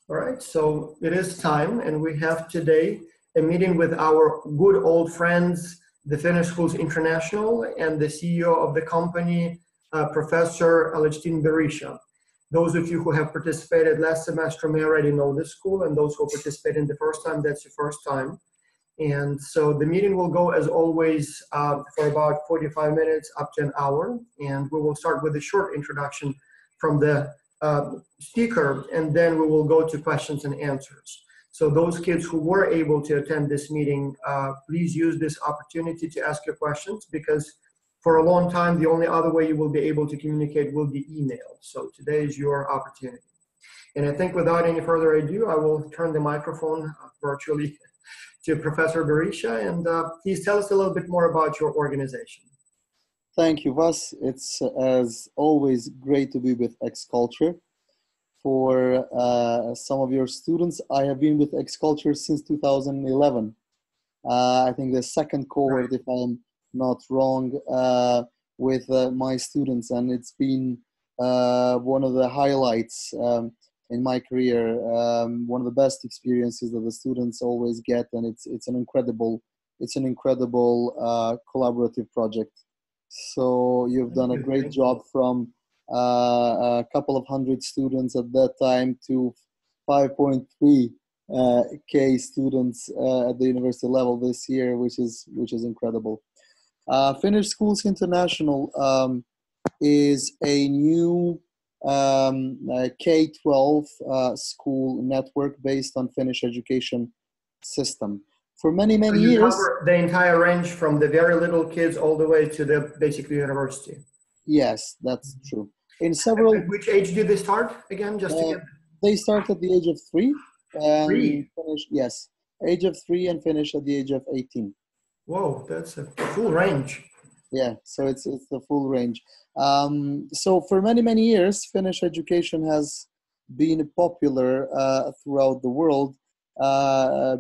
All right, so it is time, and we have today a meeting with our good old friends, the Finnish Schools International, and the CEO of the company, Professor Alextin Berisha. Those of you who have participated last semester may already know this school, and those who participated in the first time, that's your first time. And so the meeting will go, as always, for about 45 minutes up to an hour, and we will start with a short introduction from the speaker, and then we will go to questions and answers. So those kids who were able to attend this meeting, please use this opportunity to ask your questions, because for a long time, the only other way you will be able to communicate will be email. So today is your opportunity. And I think without any further ado, I will turn the microphone virtually to Professor Berisha, and please tell us a little bit more about your organization. Thank you, Vas. It's, as always, great to be with X-Culture. For some of your students, I have been with X-Culture since 2011. I think the second cohort, Right. if I'm not wrong, with my students, and it's been one of the highlights in my career, one of the best experiences that the students always get, and it's an incredible collaborative project. So you've done a great job from a couple of hundred students at that time to 5.3 K students at the university level this year, which is incredible. Finnish Schools International is a new K-12 school network based on Finnish education system. For many So you years, cover the entire range from the very little kids all the way to the basically university. yes, that's true. In several, At which age do they start again? Just to get they start at the age of 3 and 3. finish, yes, age of 3 and finish at the age of 18. Whoa, that's a full range. Yeah, so it's the full range. So for many years, Finnish education has been popular throughout the world,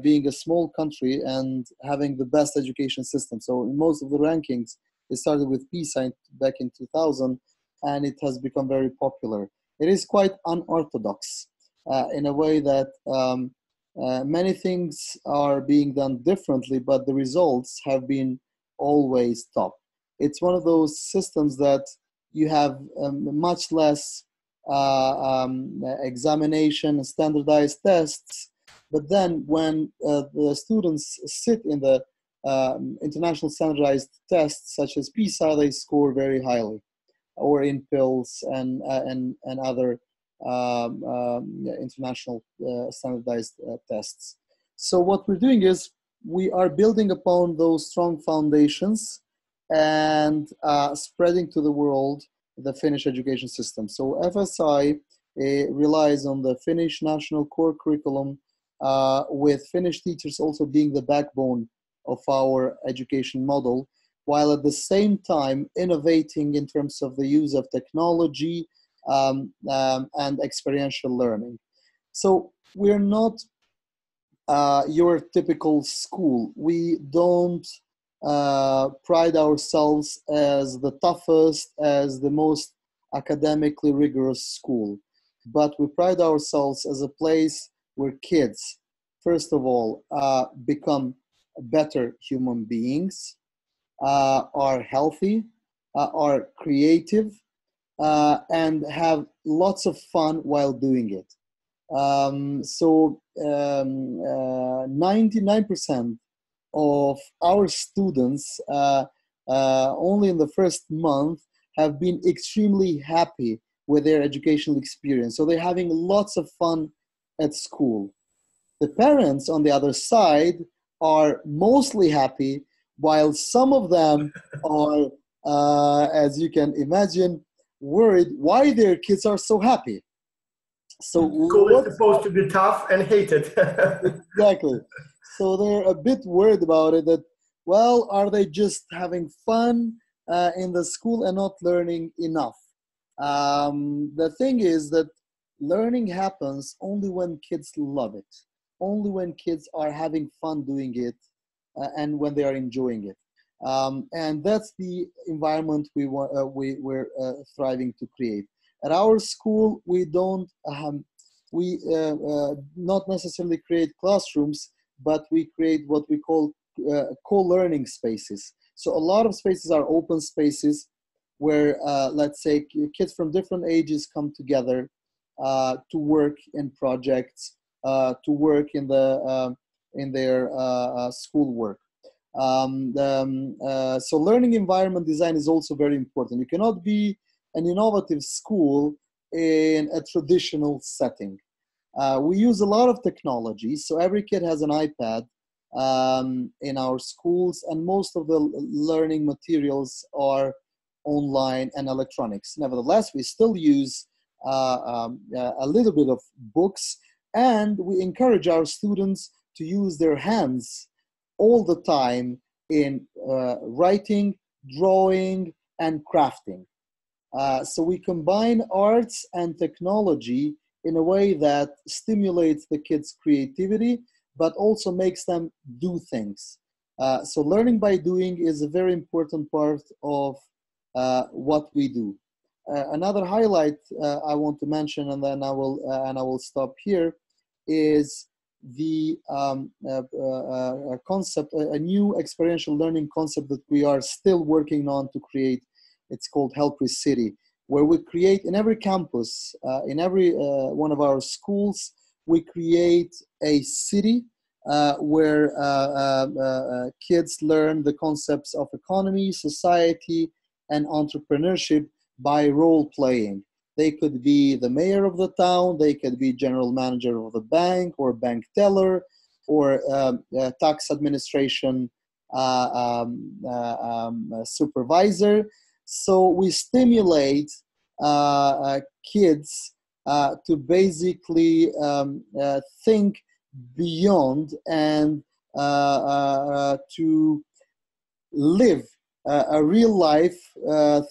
being a small country and having the best education system. So in most of the rankings, it started with PISA back in 2000, and it has become very popular. It is quite unorthodox in a way that many things are being done differently, but the results have been always top. It's one of those systems that you have much less examination and standardized tests, but then when the students sit in the international standardized tests such as PISA, they score very highly, or in PILS and other international standardized tests. So what we're doing is we are building upon those strong foundations and spreading to the world the Finnish education system. So FSI relies on the Finnish national core curriculum, with Finnish teachers also being the backbone of our education model, while at the same time innovating in terms of the use of technology and experiential learning. So we're not your typical school. We don't pride ourselves as the toughest, as the most academically rigorous school, but we pride ourselves as a place where kids, first of all, become better human beings, are healthy, are creative, and have lots of fun while doing it. 99% of our students only in the first month have been extremely happy with their educational experience. So they're having lots of fun at school. The parents, on the other side, are mostly happy, while some of them are, as you can imagine, worried why their kids are so happy. So School is supposed to be tough and hated. Exactly. So they're a bit worried about it, that, well, are they just having fun in the school and not learning enough? The thing is that learning happens only when kids love it, only when kids are having fun doing it, and when they are enjoying it. And that's the environment we're thriving to create. At our school, we don't we not necessarily create classrooms, but we create what we call co-learning spaces. So a lot of spaces are open spaces where, let's say, kids from different ages come together to work in projects, to work in their schoolwork. So learning environment design is also very important. You cannot be an innovative school in a traditional setting. We use a lot of technology, so every kid has an iPad in our schools, and most of the learning materials are online and electronics. Nevertheless, we still use a little bit of books, and we encourage our students to use their hands all the time in writing, drawing, and crafting. So we combine arts and technology in a way that stimulates the kids' creativity, but also makes them do things. So learning by doing is a very important part of what we do. Another highlight I want to mention, and then I will stop here, is the concept, a new experiential learning concept that we are still working on to create. It's called Helpri City, where we create in every campus, in every one of our schools, we create a city where kids learn the concepts of economy, society, and entrepreneurship by role playing. They could be the mayor of the town, they could be general manager of the bank, or bank teller, or tax administration supervisor. So we stimulate kids to basically think beyond and to live a real life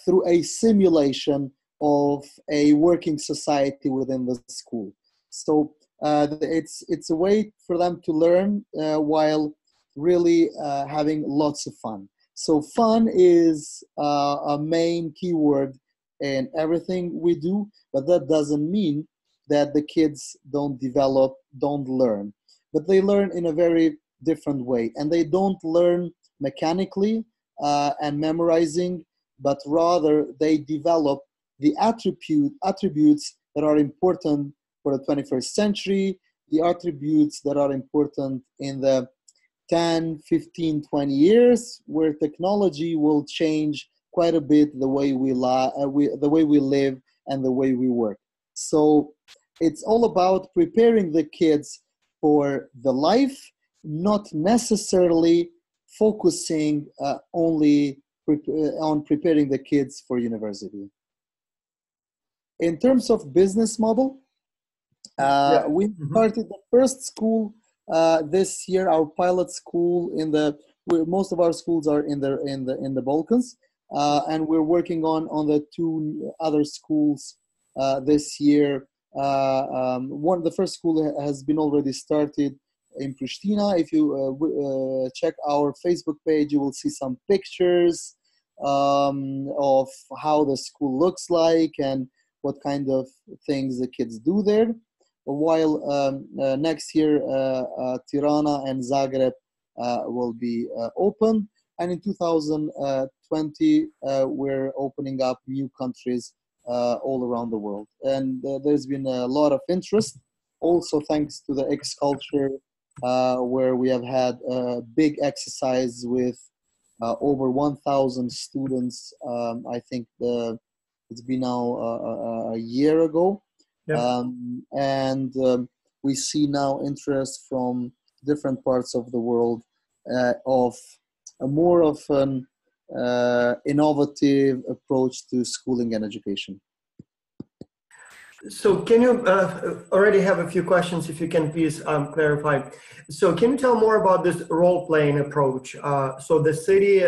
through a simulation of a working society within the school. So it's a way for them to learn while really having lots of fun. So fun is a main keyword in everything we do, but that doesn't mean that the kids don't develop, don't learn. But they learn in a very different way, and they don't learn mechanically and memorizing, but rather they develop the attributes that are important for the 21st century, the attributes that are important in the 10, 15, 20 years, where technology will change quite a bit the way we live and the way we work. So it's all about preparing the kids for the life, not necessarily focusing only on preparing the kids for university. In terms of business model, we started the first school this year. Our pilot school most of our schools are in the Balkans, and we're working on the two other schools this year. The first school has been already started in Pristina. If you check our Facebook page, you will see some pictures of how the school looks like and what kind of things the kids do there. While next year, Tirana and Zagreb will be open. And in 2020, we're opening up new countries all around the world. And there's been a lot of interest, also thanks to the X Culture, where we have had a big exercise with over 1,000 students. I think it's been now a year ago. Yep. We see now interest from different parts of the world of more of an innovative approach to schooling and education. So can you already have a few questions, if you can please clarify. So can you tell more about this role-playing approach? So the city,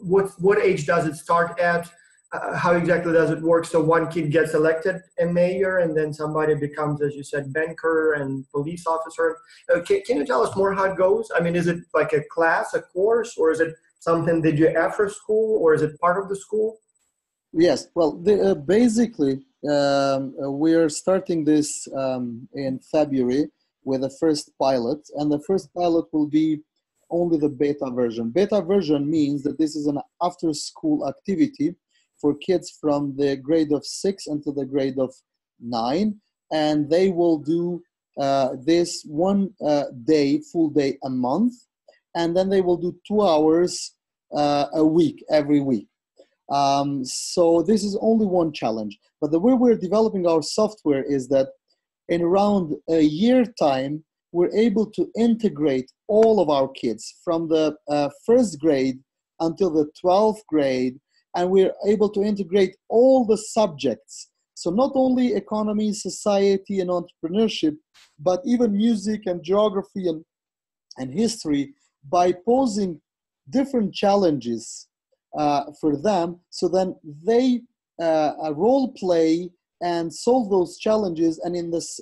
what age does it start at? How exactly does it work? So one kid gets elected a mayor, and then somebody becomes, as you said, banker and police officer. Can you tell us more how it goes? I mean, is it like a class, a course, or is it something they do after school, or is it part of the school? Yes, well, basically, we're starting this in February with the first pilot, and the first pilot will be only the beta version. Beta version means that this is an after-school activity for kids from the grade of 6 until the grade of 9, and they will do this one day, full day a month, and then they will do 2 hours a week, every week. So this is only one challenge. But the way we're developing our software is that in around a year time, we're able to integrate all of our kids from the first grade until the 12th grade, and we're able to integrate all the subjects. So not only economy, society, and entrepreneurship, but even music and geography and history, by posing different challenges for them, so then they role play and solve those challenges, and in this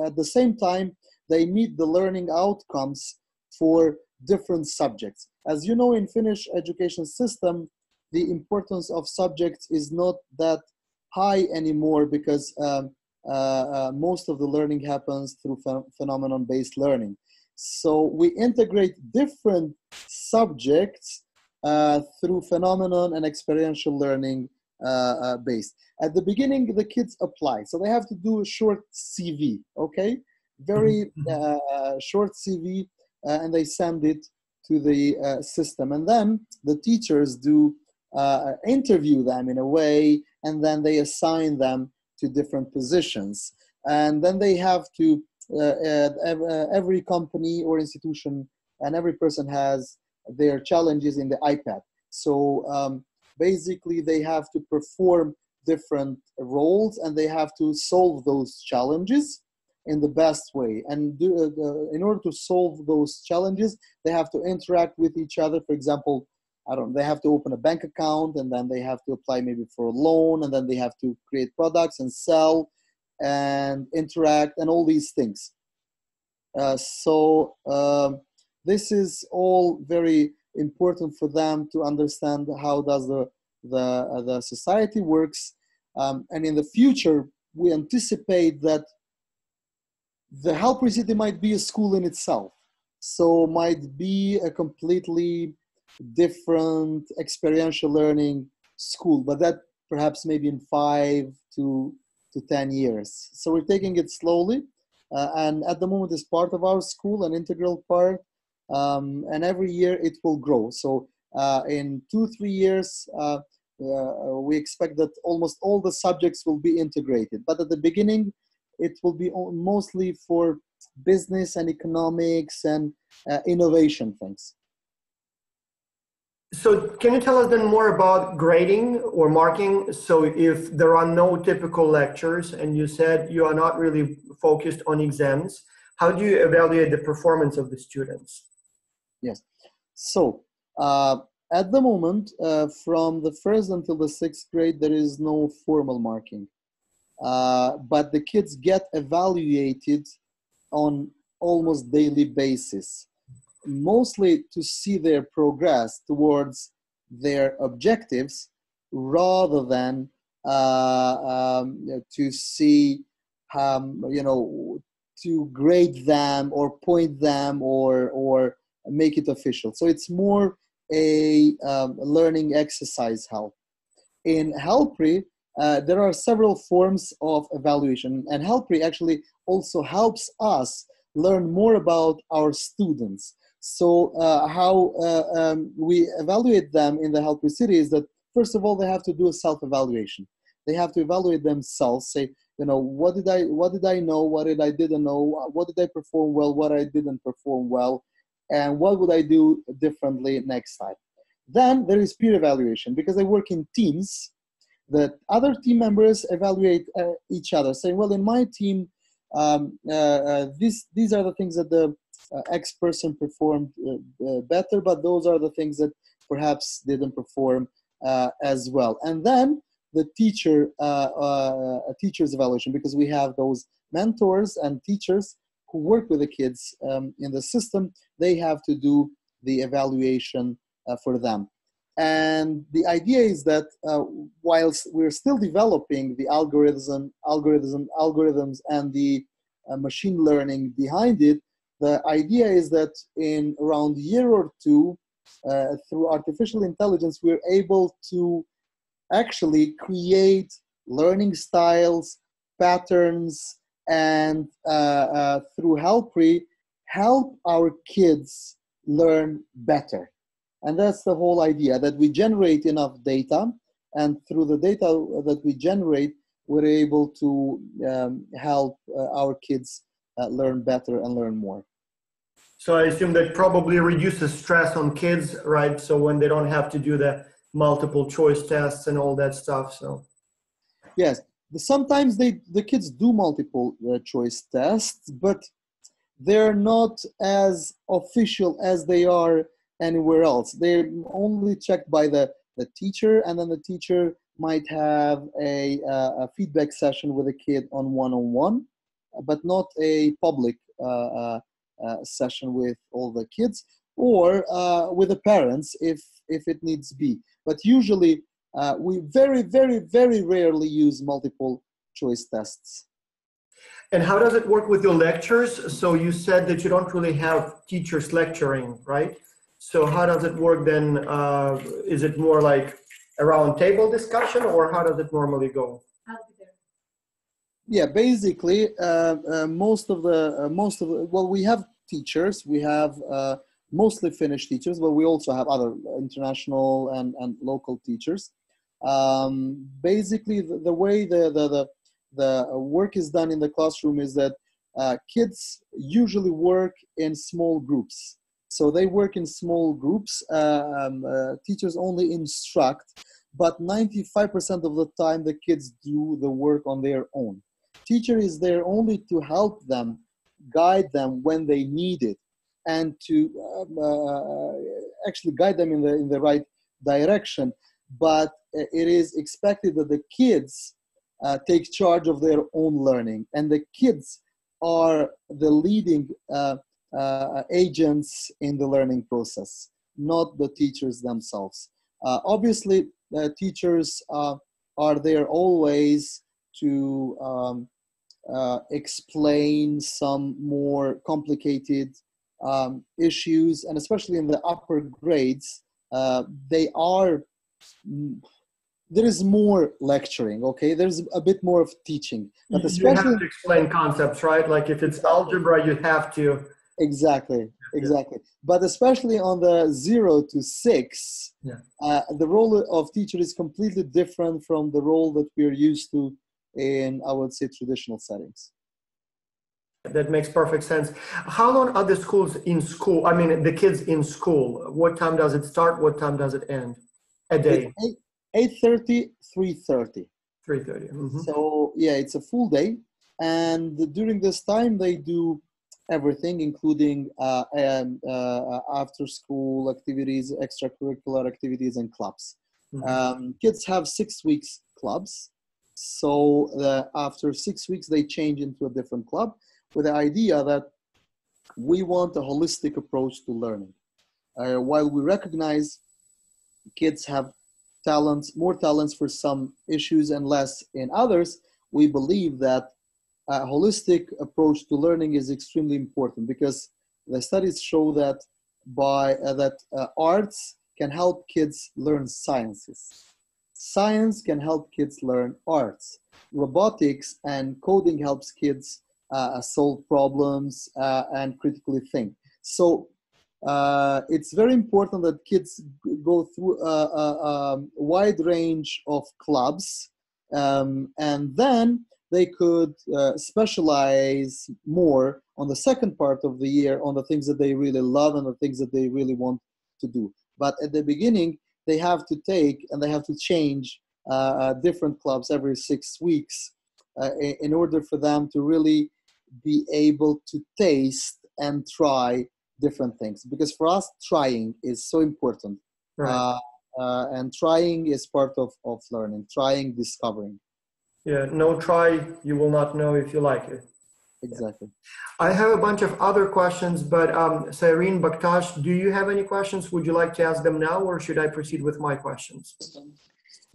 at the same time they meet the learning outcomes for different subjects. As you know, in Finnish education system, the importance of subjects is not that high anymore, because most of the learning happens through phenomenon-based learning. So we integrate different subjects through phenomenon and experiential learning based. At the beginning, the kids apply. So they have to do a short CV, okay? Very short CV, and they send it to the system. And then the teachers do interview them in a way, and then they assign them to different positions. And then they have to, every company or institution and every person has their challenges in the iPad. So basically they have to perform different roles, and they have to solve those challenges in the best way. And in order to solve those challenges, they have to interact with each other. For example, they have to open a bank account, and then they have to apply maybe for a loan, and then they have to create products and sell and interact and all these things. This is all very important for them to understand how does the society works. And in the future, we anticipate that the Helper City might be a school in itself. So might be a completely different experiential learning school, but that perhaps maybe in 5 to 10 years. So we're taking it slowly. And at the moment it's part of our school, an integral part. And every year it will grow. So in 2-3 years, we expect that almost all the subjects will be integrated. But at the beginning, it will be mostly for business and economics and innovation things. So can you tell us then more about grading or marking? So if there are no typical lectures, and you said you are not really focused on exams, how do you evaluate the performance of the students? Yes. So at the moment, from the 1st until the 6th grade, there is no formal marking. But the kids get evaluated on almost daily basis, mostly to see their progress towards their objectives, rather than to see, to grade them or point them or make it official. So it's more a learning exercise help. In Helpri, there are several forms of evaluation, and Helpri actually also helps us learn more about our students. So how we evaluate them in the Helpri City is that, first of all, they have to do a self-evaluation. They have to evaluate themselves, say, what did I know, what did I didn't know, what did I perform well, what I didn't perform well, and what would I do differently next time. Then there is peer evaluation, because they work in teams. The other team members evaluate each other, saying, well, in my team, these are the things that the X person performed better, but those are the things that perhaps didn't perform as well. And then the teacher's evaluation, because we have those mentors and teachers who work with the kids in the system. They have to do the evaluation for them. And the idea is that whilst we're still developing the algorithms and the machine learning behind it, the idea is that in around a year or two, through artificial intelligence, we're able to actually create learning styles, patterns, and through help our kids learn better. And that's the whole idea, that we generate enough data, and through the data that we generate, we're able to help our kids learn better and learn more. So I assume that probably reduces stress on kids, right? So when they don't have to do the multiple choice tests and all that stuff. So yes, sometimes the kids do multiple choice tests, but they're not as official as they are anywhere else. They're only checked by the teacher, and then the teacher might have a feedback session with a kid on one-on-one, but not a public session with all the kids, or with the parents if it needs be. But usually we very, very, very rarely use multiple choice tests. and how does it work with your lectures? So you said that you don't really have teachers lecturing, right? So how does it work then? Is it more like a round table discussion, or how does it normally go? Yeah, basically, most of the well, we have teachers. We have mostly Finnish teachers, but we also have other international and local teachers. Basically, the way the work is done in the classroom is that kids usually work in small groups. So they work in small groups. Teachers only instruct, but 95% of the time the kids do the work on their own. Teacher is there only to help them, guide them when they need it, and to actually guide them in the right direction. But it is expected that the kids take charge of their own learning, and the kids are the leading agents in the learning process, not the teachers themselves. Obviously, teachers are there always to explain some more complicated issues, and especially in the upper grades, there is more lecturing, okay? There's a bit more of teaching. But You have to explain concepts, right? Like if it's algebra, you have to. Exactly. But especially on the 0 to 6, the role of teacher is completely different from the role that we're used to in, I would say, traditional settings. That makes perfect sense. How long are the schools in school? I mean, the kids in school. What time does it start? What time does it end? A day? 8:30, 3:30. 3:30. Mm-hmm. So yeah, it's a full day, and during this time they do everything, including after-school activities, extracurricular activities, and clubs. Mm-hmm. Kids have 6 weeks clubs, so after 6 weeks they change into a different club, with the idea that we want a holistic approach to learning. While we recognize kids have more talents for some issues and less in others, we believe that a holistic approach to learning is extremely important, because the studies show that arts can help kids learn sciences. Science can help kids learn arts. Robotics and coding helps kids solve problems and critically think. So it's very important that kids go through a wide range of clubs, and then they could specialize more on the second part of the year on the things that they really love and the things that they really want to do. But at the beginning, they have to take and they have to change different clubs every 6 weeks in order for them to really be able to taste and try different things. Because for us, trying is so important. Right. And trying is part of learning, trying, discovering. Yeah, no try, you will not know if you like it. exactly. I have a bunch of other questions, but Cyrene, Bakhtash, do you have any questions? Would you like to ask them now, or should I proceed with my questions?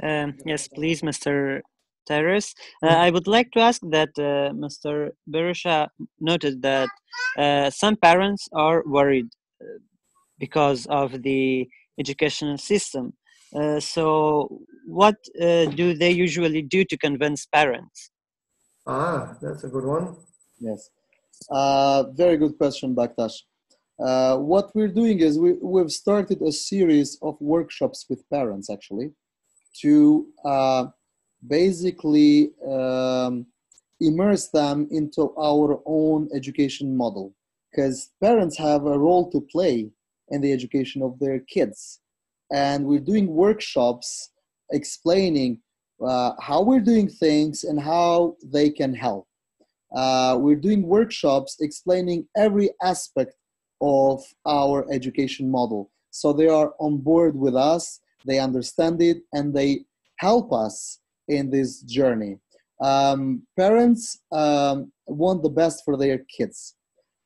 Yes, please, Mr. Tyrus. I would like to ask that Mr. Berusha noted that some parents are worried because of the educational system. So what do they usually do to convince parents? That's a good one. Yes. Very good question, Bakhtash. What we're doing is we've started a series of workshops with parents, actually, to basically immerse them into our own education model, because parents have a role to play in the education of their kids. And we're doing workshops explaining how we're doing things and how they can help. We're doing workshops explaining every aspect of our education model. So they are on board with us, they understand it, and they help us in this journey. Parents want the best for their kids,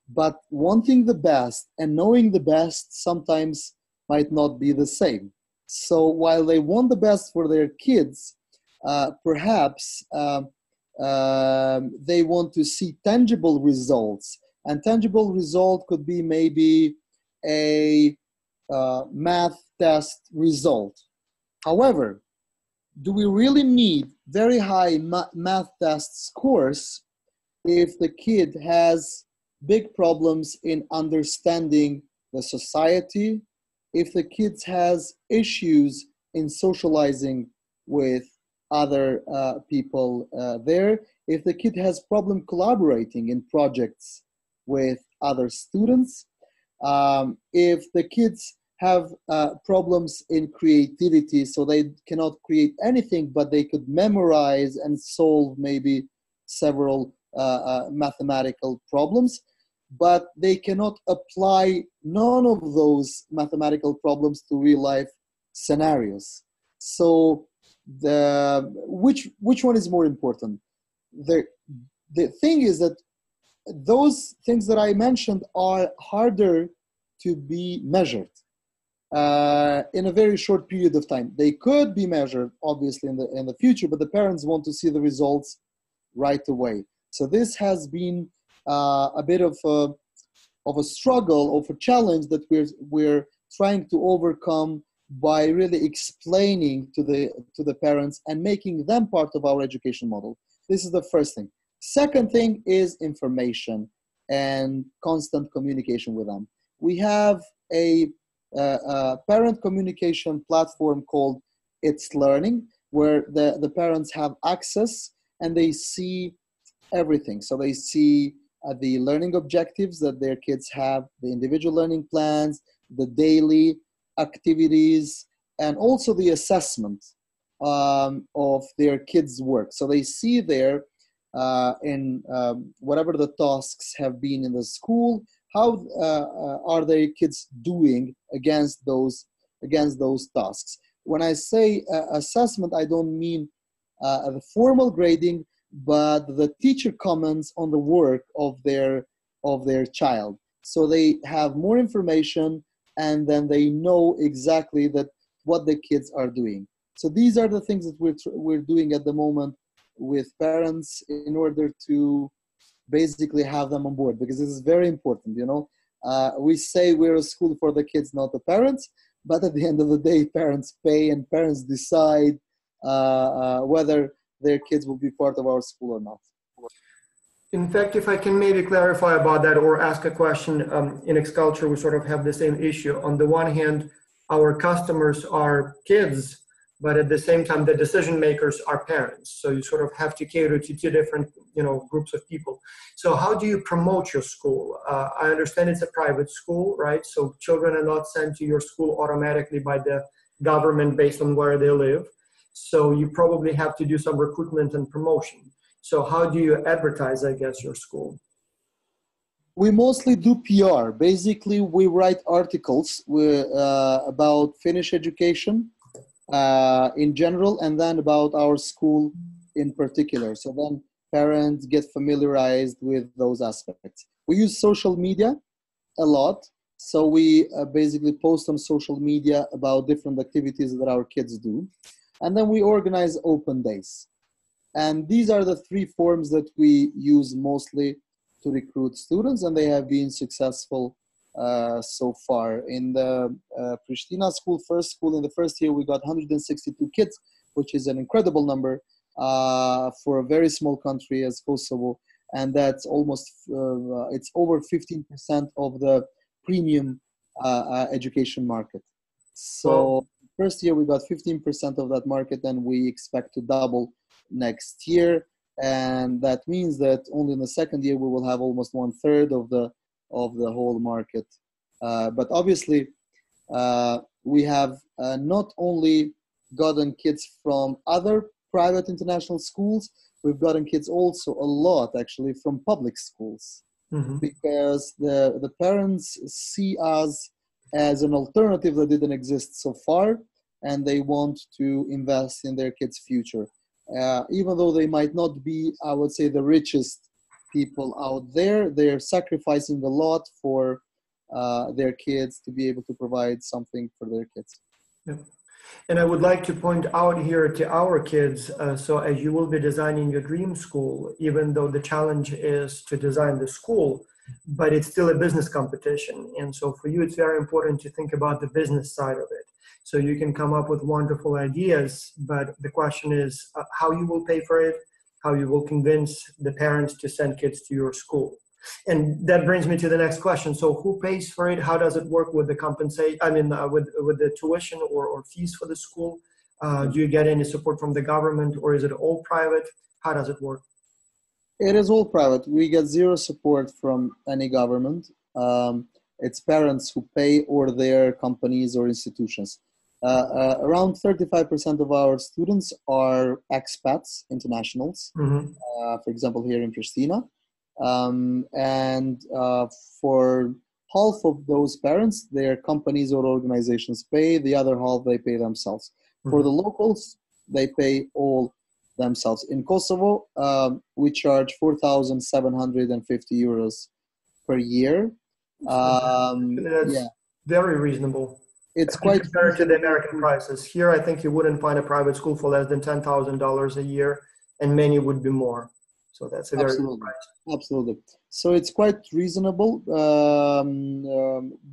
but wanting the best and knowing the best sometimes might not be the same. So while they want the best for their kids, perhaps they want to see tangible results. And tangible result could be maybe a math test result. However, do we really need very high math test scores if the kid has big problems in understanding the society, if the kid has issues in socializing with other people there, if the kid has problem collaborating in projects with other students, if the kids have problems in creativity, so they cannot create anything, but they could memorize and solve maybe several mathematical problems, but they cannot apply none of those mathematical problems to real life scenarios. So which one is more important? The thing is that those things that I mentioned are harder to be measured in a very short period of time. They could be measured, obviously, in the future, but the parents want to see the results right away. So this has been a bit of a struggle, of a challenge that we're trying to overcome by really explaining to the parents and making them part of our education model. This is the first thing. Second thing is information and constant communication with them. We have a parent communication platform called It's Learning, where the parents have access and they see everything. So they see the learning objectives that their kids have, the individual learning plans, the daily activities, and also the assessment of their kids' work. So they see there in whatever the tasks have been in the school, how are their kids doing against those tasks. When I say assessment, I don't mean the formal grading, but the teacher comments on the work of their child. So they have more information, and then they know exactly what the kids are doing. So these are the things that we're doing at the moment with parents in order to basically have them on board, because this is very important. We say we're a school for the kids, not the parents, but at the end of the day, parents pay and parents decide whether their kids will be part of our school or not. In fact, if I can maybe clarify about that or ask a question, in X culture, we sort of have the same issue. On the one hand, our customers are kids, but at the same time, the decision makers are parents. So you sort of have to cater to two different, groups of people. So how do you promote your school? I understand it's a private school, right? So children are not sent to your school automatically by the government based on where they live. So you probably have to do some recruitment and promotion. So how do you advertise, I guess, your school? We mostly do PR. Basically, we write articles about Finnish education in general, and then about our school in particular. So then parents get familiarized with those aspects. We use social media a lot. So we basically post on social media about different activities that our kids do. And then we organize open days. And these are the three forms that we use mostly to recruit students, and they have been successful so far. In the Pristina school, first school, in the first year, we got 162 kids, which is an incredible number for a very small country as Kosovo. And that's almost, it's over 15% of the premium education market. So first year, we got 15% of that market, and we expect to double next year. And that means that only in the second year, we will have almost 1/3 of the whole market. But obviously, we have not only gotten kids from other private international schools, we've gotten kids also a lot actually from public schools, because the parents see us as an alternative that didn't exist so far, and they want to invest in their kids' future. Even though they might not be, I would say, the richest people out there, they're sacrificing a lot for their kids to be able to provide something for their kids. Yeah. And I would like to point out here to our kids, so as you will be designing your dream school, even though the challenge is to design the school, but it's still a business competition. And so for you, it's very important to think about the business side of it. So you can come up with wonderful ideas, but the question is how you will pay for it, how you will convince the parents to send kids to your school. And that brings me to the next question. So who pays for it? How does it work with the with the tuition or fees for the school? Do you get any support from the government, or is it all private? How does it work? It is all private. We get zero support from any government. It's parents who pay, or their companies or institutions. Around 35% of our students are expats, internationals, for example, here in Pristina. And for half of those parents, their companies or organizations pay. The other half, they pay themselves. For the locals, they pay all themselves. In Kosovo, we charge 4,750 euros per year. That's very reasonable. It's quite compared to the American prices. Here, I think you wouldn't find a private school for less than $10,000 a year, and many would be more. So that's a very good price. Absolutely. So it's quite reasonable.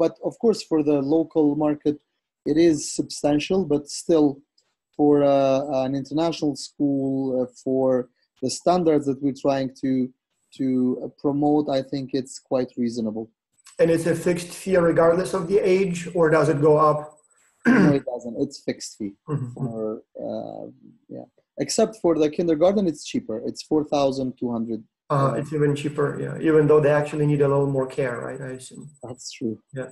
But of course, for the local market, it is substantial, but still for an international school, for the standards that we're trying to promote, I think it's quite reasonable. And it's a fixed fee regardless of the age, or does it go up? No, it doesn't. It's fixed fee. Except for the kindergarten, it's cheaper. It's 4,200. It's even cheaper, even though they actually need a little more care, right? I assume. That's true. Yeah.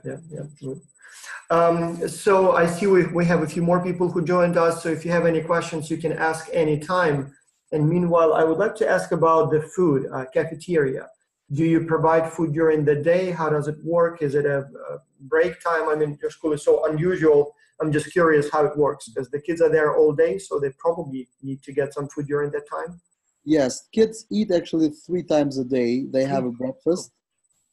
So I see we have a few more people who joined us. So if you have any questions, you can ask anytime. And meanwhile, I would like to ask about the food cafeteria. Do you provide food during the day? How does it work? Is it a break time? I mean, your school is so unusual. I'm just curious how it works, because the kids are there all day, so they probably need to get some food during that time. Yes, kids eat actually 3 times a day. They have a breakfast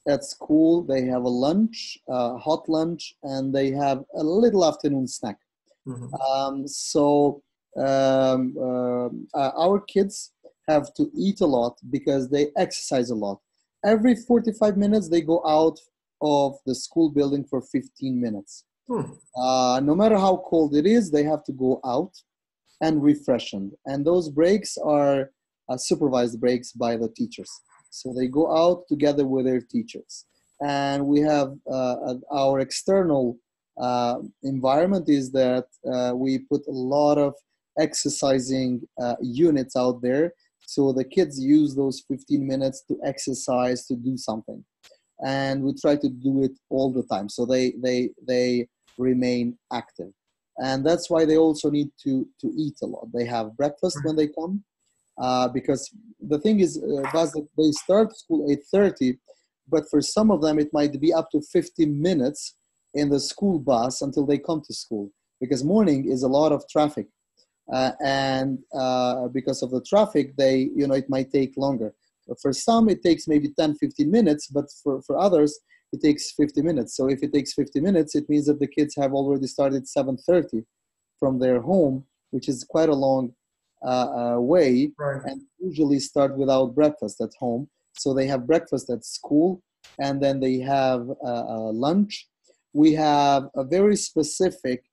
at school, they have a lunch, hot lunch, and they have a little afternoon snack. Our kids have to eat a lot because they exercise a lot. Every 45 minutes, they go out of the school building for 15 minutes. No matter how cold it is, they have to go out and refreshen. And those breaks are supervised breaks by the teachers. So they go out together with their teachers. And we have our external environment is that we put a lot of exercising units out there. So the kids use those 15 minutes to exercise, to do something. And we try to do it all the time. So they remain active. And that's why they also need to eat a lot. They have breakfast when they come. Because the thing is, they start school 8:30, but for some of them, it might be up to 50 minutes in the school bus until they come to school, because morning is a lot of traffic. and because of the traffic, it might take longer. For some, it takes maybe 10, 15 minutes, but for others, it takes 50 minutes. So if it takes 50 minutes, it means that the kids have already started 7:30 from their home, which is quite a long way, Right. and usually start without breakfast at home. So they have breakfast at school, and then they have lunch. We have a very specific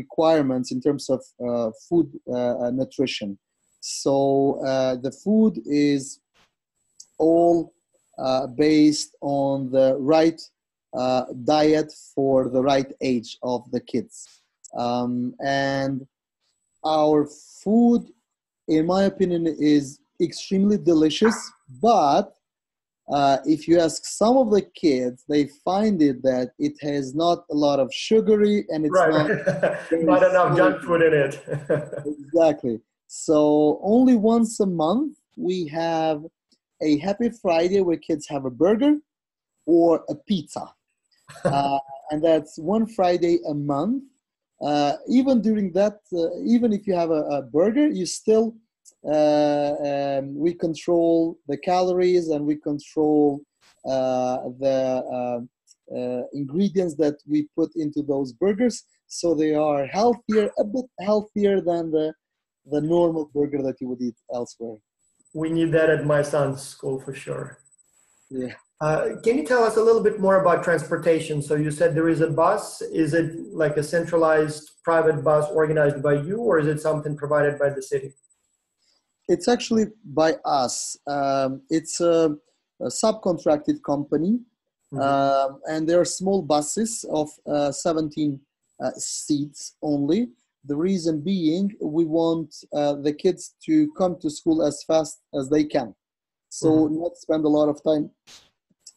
requirements in terms of food nutrition. So the food is all based on the right diet for the right age of the kids. And our food, in my opinion, is extremely delicious, but if you ask some of the kids, they find it that it has not a lot of sugary and it's not Right. very Not enough junk savory. food in it. Exactly. So only once a month we have a Happy Friday where kids have a burger or a pizza. And that's one Friday a month. Even during that, even if you have a burger, you still, we control the calories and we control the ingredients that we put into those burgers. So they are healthier, a bit healthier than the normal burger that you would eat elsewhere. We need that at my son's school for sure. Yeah. Can you tell us a little bit more about transportation? So you said there is a bus. Is it like a centralized private bus organized by you, or is it something provided by the city? It's actually by us. It's a subcontracted company, and there are small buses of 17 seats only. The reason being, we want the kids to come to school as fast as they can. So not spend a lot of time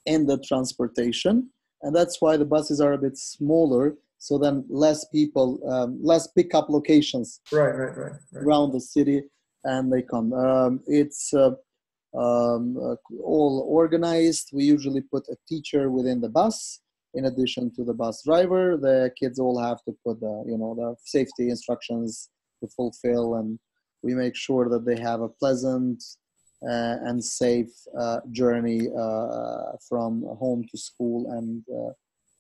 in the transportation. And that's why the buses are a bit smaller, so then less people, less pickup locations Right. around the city, and they come. It's all organized. We usually put a teacher within the bus. In addition to the bus driver, the kids all have to put the safety instructions to fulfill, and we make sure that they have a pleasant and safe journey from home to school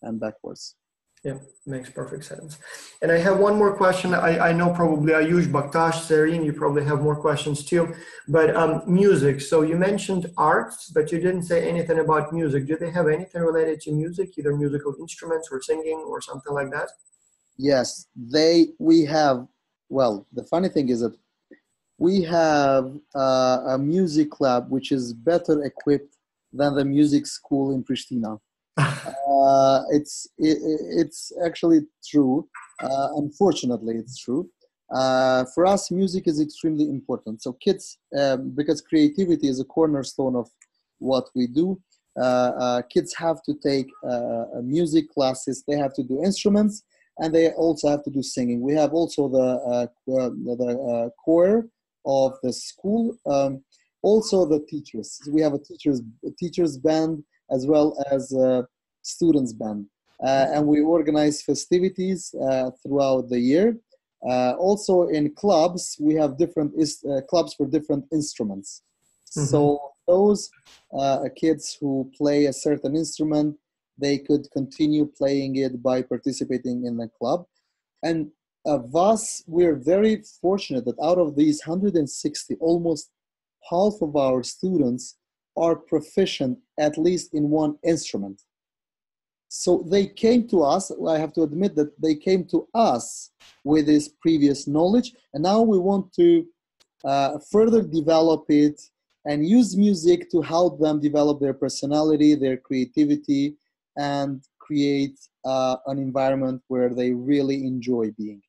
and backwards. Yeah, makes perfect sense. And I have one more question. I know probably Ayush, Baktash, Serene, you probably have more questions too. But music. So you mentioned arts, but you didn't say anything about music. Do they have anything related to music, either musical instruments or singing or something like that? Yes, we have. Well, the funny thing is that we have a music club which is better equipped than the music school in Pristina. It's actually true. Unfortunately, it's true. For us, music is extremely important. So kids, because creativity is a cornerstone of what we do, kids have to take music classes. They have to do instruments, and they also have to do singing. We have also the choir of the school. Also the teachers. We have a teachers band as well as students band, and we organize festivities throughout the year. Also in clubs, we have different clubs for different instruments. So those kids who play a certain instrument, they could continue playing it by participating in the club. And us, we're very fortunate that out of these 160, almost half of our students are proficient at least in one instrument. So they came to us. I have to admit that they came to us with this previous knowledge, and now we want to further develop it and use music to help them develop their personality, their creativity, and create an environment where they really enjoy being.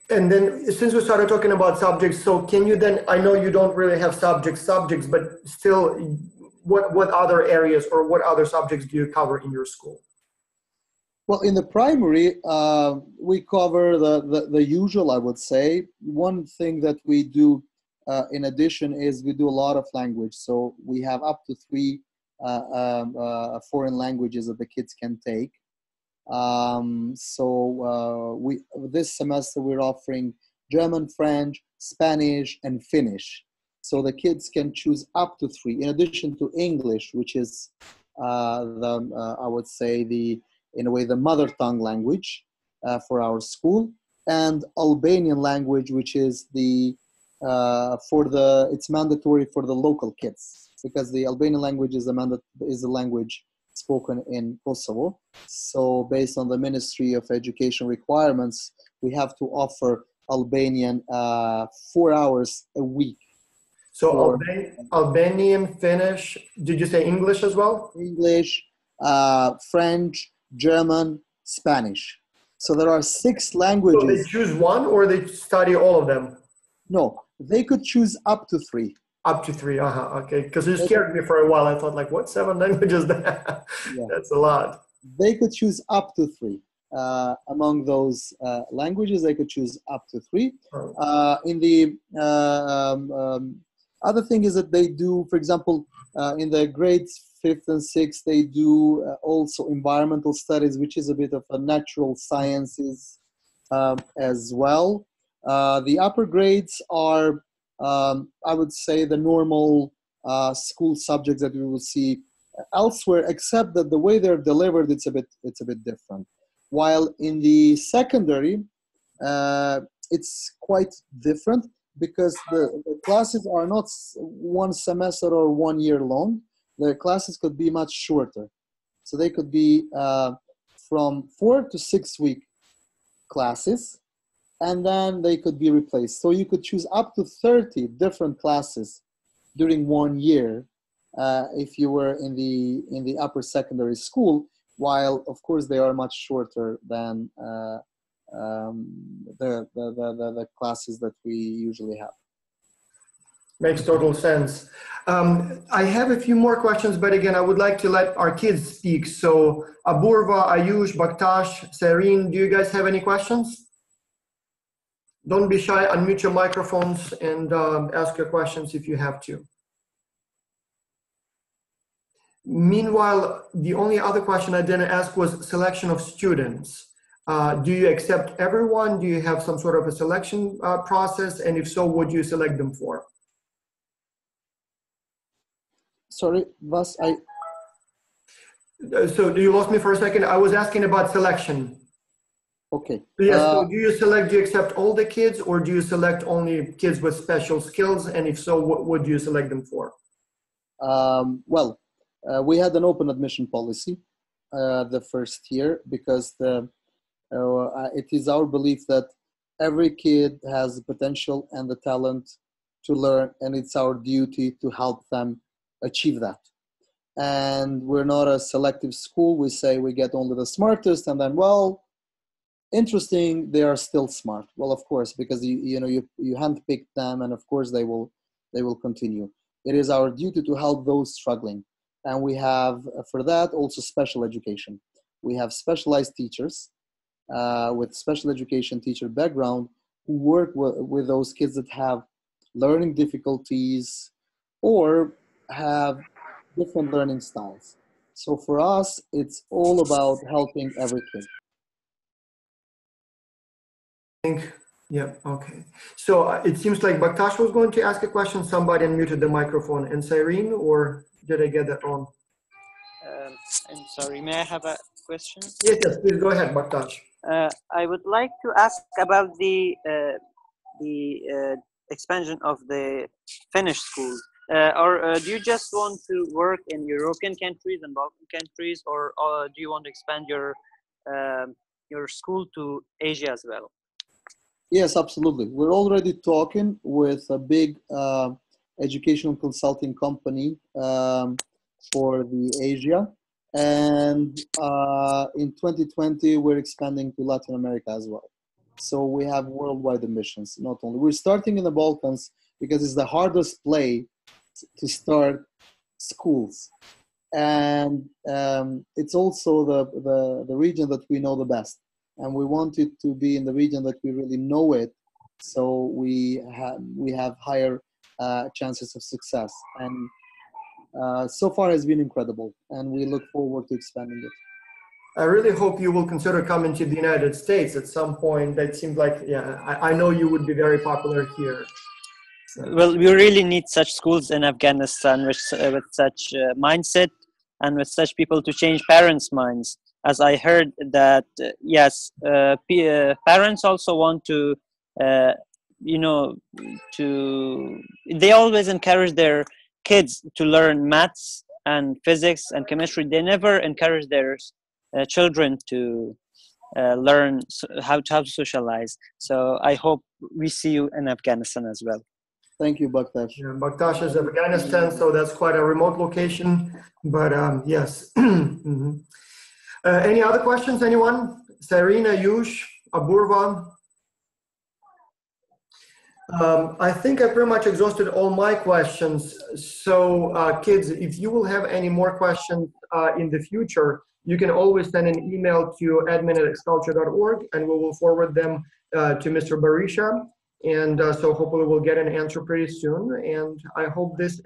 And then since we started talking about subjects, so can you then, I know you don't really have subjects, but still, what other areas or what other subjects do you cover in your school? Well, in the primary, we cover the usual, I would say. One thing that we do in addition is we do a lot of language. So we have up to 3 foreign languages that the kids can take. This semester we're offering German, French, Spanish, and Finnish. So the kids can choose up to 3, in addition to English, which is I would say in a way the mother tongue language for our school, and Albanian language, which is it's mandatory for the local kids, because the Albanian language is a language spoken in Kosovo. So based on the Ministry of Education requirements, we have to offer Albanian 4 hours a week. So Albanian, Finnish, did you say English as well? English, French, German, Spanish. So there are 6 languages. So they choose one, or they study all of them? No, they could choose up to 3. Up to 3, okay. Because you scared me for a while. I thought, like, what, 7 languages? Yeah. That's a lot. They could choose up to 3. Among those languages, they could choose up to 3. In the other thing is that they do, for example, in the grades 5th and 6th, they do also environmental studies, which is a bit of a natural sciences as well. The upper grades are, I would say, the normal school subjects that we will see elsewhere, except that the way they're delivered, it's a bit different. While in the secondary, it's quite different, because the classes are not 1 semester or 1 year long. The classes could be much shorter. So they could be from 4 to 6 week classes, and then they could be replaced. So you could choose up to 30 different classes during 1 year if you were in the upper secondary school, while of course they are much shorter than the classes that we usually have. Makes total sense. I have a few more questions, but again, I would like to let our kids speak. So Apurva, Ayush, Baktash, Serene, do you guys have any questions? Don't be shy, unmute your microphones and ask your questions if you have to. Meanwhile, the only other question I didn't ask was selection of students. Do you accept everyone? Do you have some sort of a selection process? And if so, what do you select them for? Sorry, Vas, So you lost me for a second. I was asking about selection. Okay. Yes, so do you accept all the kids, or do you select only kids with special skills? And if so, what do you select them for? We had an open admission policy the first year, because it is our belief that every kid has the potential and the talent to learn, and it's our duty to help them achieve that. And we're not a selective school. We say we get only the smartest, and then, well, interesting, they are still smart. Well, of course, because you handpick them, and of course they will continue. It is our duty to help those struggling, and we have for that also special education. We have specialized teachers with special education teacher background who work with those kids that have learning difficulties or have different learning styles. So for us, it's all about helping every kid. Yeah, okay. So it seems like Baktash was going to ask a question. Somebody unmuted the microphone. And Cyrene, or did I get that wrong? I'm sorry, may I have a question? Yes, please go ahead, Baktash. I would like to ask about the expansion of the Finnish schools. Or do you just want to work in European countries and Balkan countries, or do you want to expand your school to Asia as well? Yes, absolutely. We're already talking with a big educational consulting company for the Asia. And in 2020, we're expanding to Latin America as well. So we have worldwide ambitions, not only. We're starting in the Balkans because it's the hardest place to start schools. And it's also the region that we know the best. And we want it to be in the region that we really know it, so we have higher chances of success. And so far has been incredible, and we look forward to expanding it. I really hope you will consider coming to the United States at some point. That seems like, yeah, I know you would be very popular here. So. Well, we really need such schools in Afghanistan with such mindset and with such people to change parents' minds. As I heard that, yes, parents also want to, you know, they always encourage their kids to learn maths and physics and chemistry. They never encourage their children to learn how to socialize. So I hope we see you in Afghanistan as well. Thank you, Bakhtash. Yeah, Bakhtash is Afghanistan, so that's quite a remote location, but yes. Mm-hmm. Any other questions, anyone? Sarina, Yush, Aburva? I think I pretty much exhausted all my questions. So kids, if you will have any more questions in the future, you can always send an email to admin@xculture.org and we will forward them to Mr. Berisha. And so hopefully we'll get an answer pretty soon. And I hope this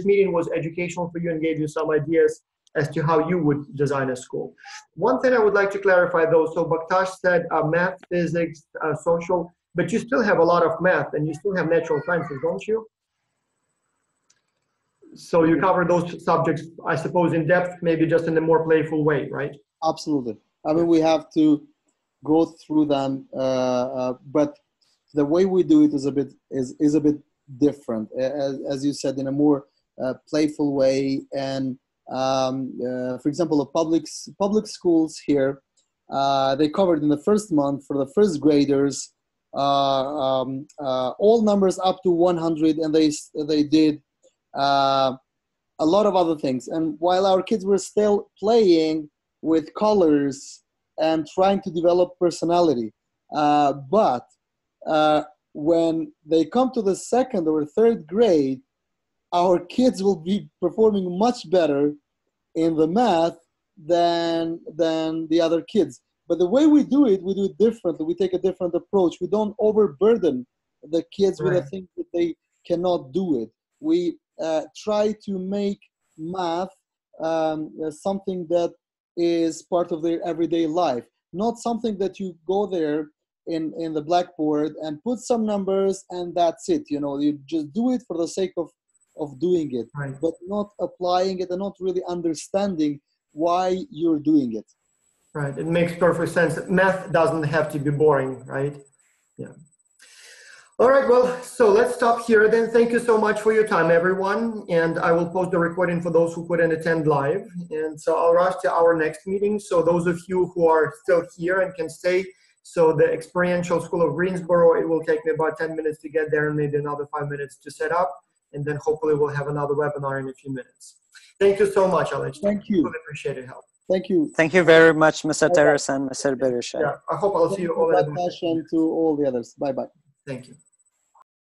meeting was educational for you and gave you some ideas as to how you would design a school. One thing I would like to clarify though, so Bakhtash said math, physics, social, but you still have a lot of math and you still have natural sciences, don't you? So you cover those subjects, I suppose, in depth, maybe just in a more playful way, right? Absolutely. I mean, we have to go through them, but the way we do it is a bit different, as you said, in a more playful way. And for example, the public schools here, they covered in the first month for the first graders all numbers up to 100, and they did a lot of other things. And while our kids were still playing with colors and trying to develop personality, but when they come to the second or third grade, our kids will be performing much better in the math than the other kids. But the way we do it differently. We take a different approach. We don't overburden the kids with a thing that they cannot do it. We try to make math something that is part of their everyday life, not something that you go there in the blackboard and put some numbers and that's it. You know, you just do it for the sake of doing it, but not applying it and not really understanding why you're doing it. Right, it makes perfect sense. Math doesn't have to be boring, right? Yeah. All right, well, so let's stop here then. Thank you so much for your time, everyone. And I will post the recording for those who couldn't attend live. And so I'll rush to our next meeting. So those of you who are still here and can stay, so the Experiential School of Greensboro, it will take me about 10 minutes to get there and maybe another 5 minutes to set up. And then hopefully we'll have another webinar in a few minutes. Thank you so much, Alex. Thank you. Really appreciate your help. Thank you. Thank you very much, Mr. Terrace and Mr. Berisha. Yeah, I hope I'll see you all. And to all the others. Bye-bye. Thank you.